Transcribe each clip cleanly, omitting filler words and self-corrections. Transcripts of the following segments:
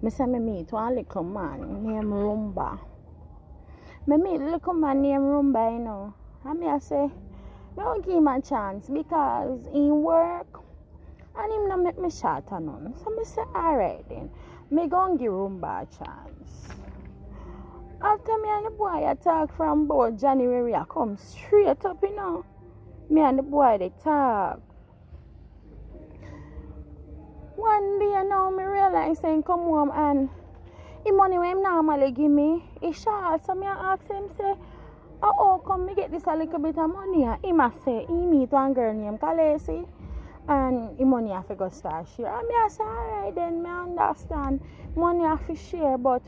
Me say me meet one little man named Rumba. Me meet little man named Rumba, you know. And me I say, me don't give him a chance because he work and him not make me shot or none. So me say, alright then. Me gon' give Rumba a chance. After me and the boy I talk from about January, I come straight up, you know. Me and the boy they talk. One day now me realize saying come home and the money when him normally give me is short. So me ask him say, oh come me get this a little bit of money. And him a say he meet one girl named Khaleesi and the money have to go start share. And me I say alright then me understand money have to share, but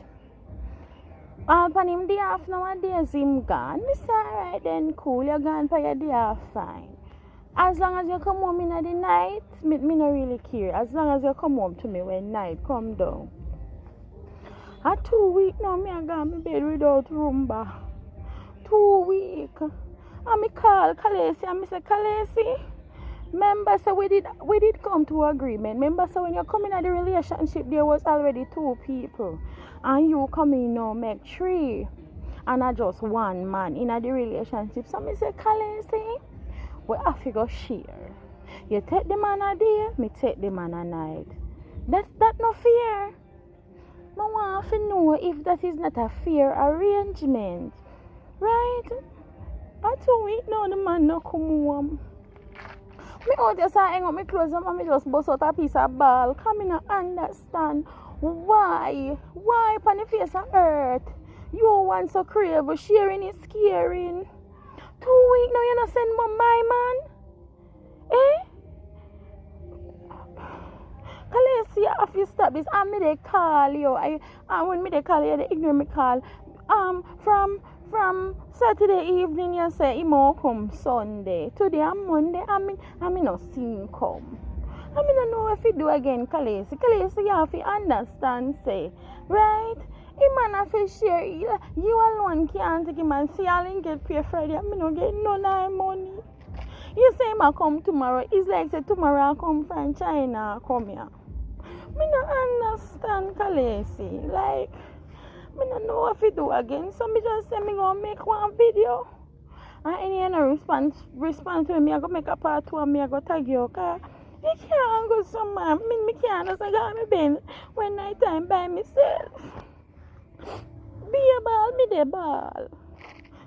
upon him day off nowadays him gone. Me say alright then cool, you gone for your day off fine. As long as you come home in the night, me no really care. As long as you come home to me when night come down. A 2 weeks now, me I got my bed without Rumba. 2 weeks. And me call Khaleesi and me say, Khaleesi, remember say we did come to agreement. Remember say when you come in the relationship there was already 2 people. And you come in now make 3. And I just 1 man in the relationship. So me say, Khaleesi, we have to go share. You take the man a day, me take the man a night. That not fair. I want to know if that is not a fair arrangement. Right? At 2 weeks now the man no come home. Me out just hang up my clothes and me just bust out a piece of ball. Come in and understand why upon the face of earth you want so crave sharing is caring. 2 weeks now you not send my man? Eh? Khaleesi, you have to stop this. And me they call you. And when me they call you, they ignore me call. From Saturday evening you say he won't come Sunday. Today and Monday I mean not see him come. I mean don't know if you do again, Khaleesi. Khaleesi, you have to understand, say. Right? Him man have to share. You alone can't take him and see all him get paid Friday. I mean don't get none of him money. You say him a come tomorrow. It's like say tomorrow I come from China come here. Me no understand, Khaleesi. Like, me no know what to do again. So me just say me gonna make one video. And any response to me, I go make a part 2 and me I go tag you, okay? You can't go somewhere. Me can't just go me bed when night time by myself. Be a ball, me the ball.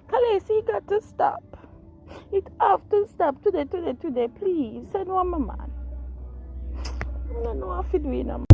Khaleesi, you got to stop. It have to stop today, please. Send one man. I don't know what to do now.